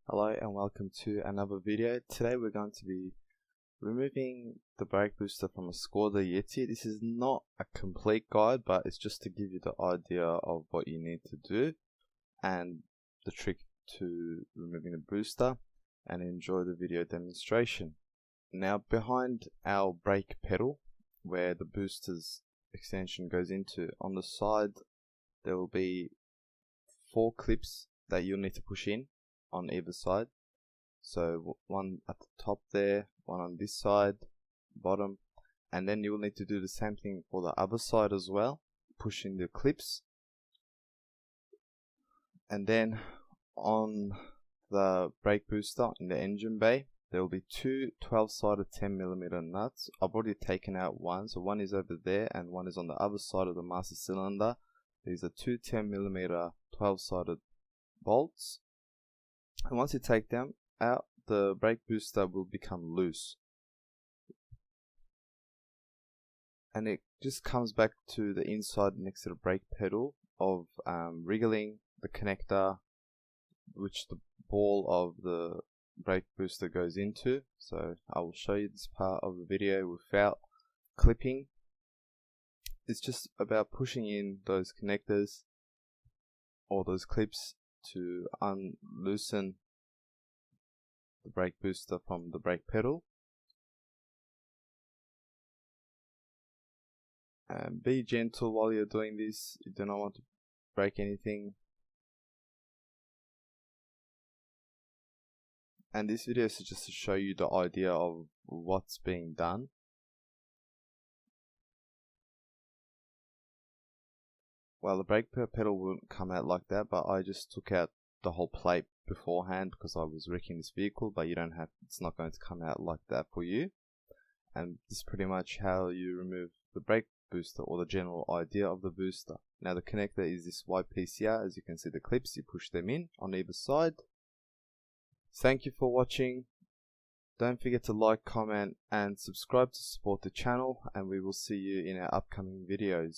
Hello and welcome to another video. Today we're going to be removing the brake booster from a Skoda Yeti. This is not a complete guide, but it's just to give you the idea of what you need to do and the trick to removing the booster, and enjoy the video demonstration. Now, behind our brake pedal, where the booster's extension goes into, on the side there will be 4 clips that you'll need to push in on either side. So one at the top there, one on this side, bottom, and then you will need to do the same thing for the other side as well. Push in the clips, and then on the brake booster in the engine bay there will be 2 12-sided 10mm nuts. I've already taken out one, so one is over there and one is on the other side of the master cylinder. These are 2 10mm 12-sided bolts, and once you take them out, the brake booster will become loose, and it just comes back to the inside next to the brake pedal of wriggling the connector which the ball of the brake booster goes into. So I will show you this part of the video without clipping. It's just about pushing in those connectors or those clips to unloosen the brake booster from the brake pedal. And be gentle while you're doing this. You do not want to break anything. And this video is just to show you the idea of what's being done. Well, the brake pedal wouldn't come out like that, but I just took out the whole plate beforehand because I was wrecking this vehicle, but you don't have, it's not going to come out like that for you. And this is pretty much how you remove the brake booster, or the general idea of the booster. Now the connector is this white piece here. As you can see, the clips, you push them in on either side. Thank you for watching. Don't forget to like, comment and subscribe to support the channel, and we will see you in our upcoming videos.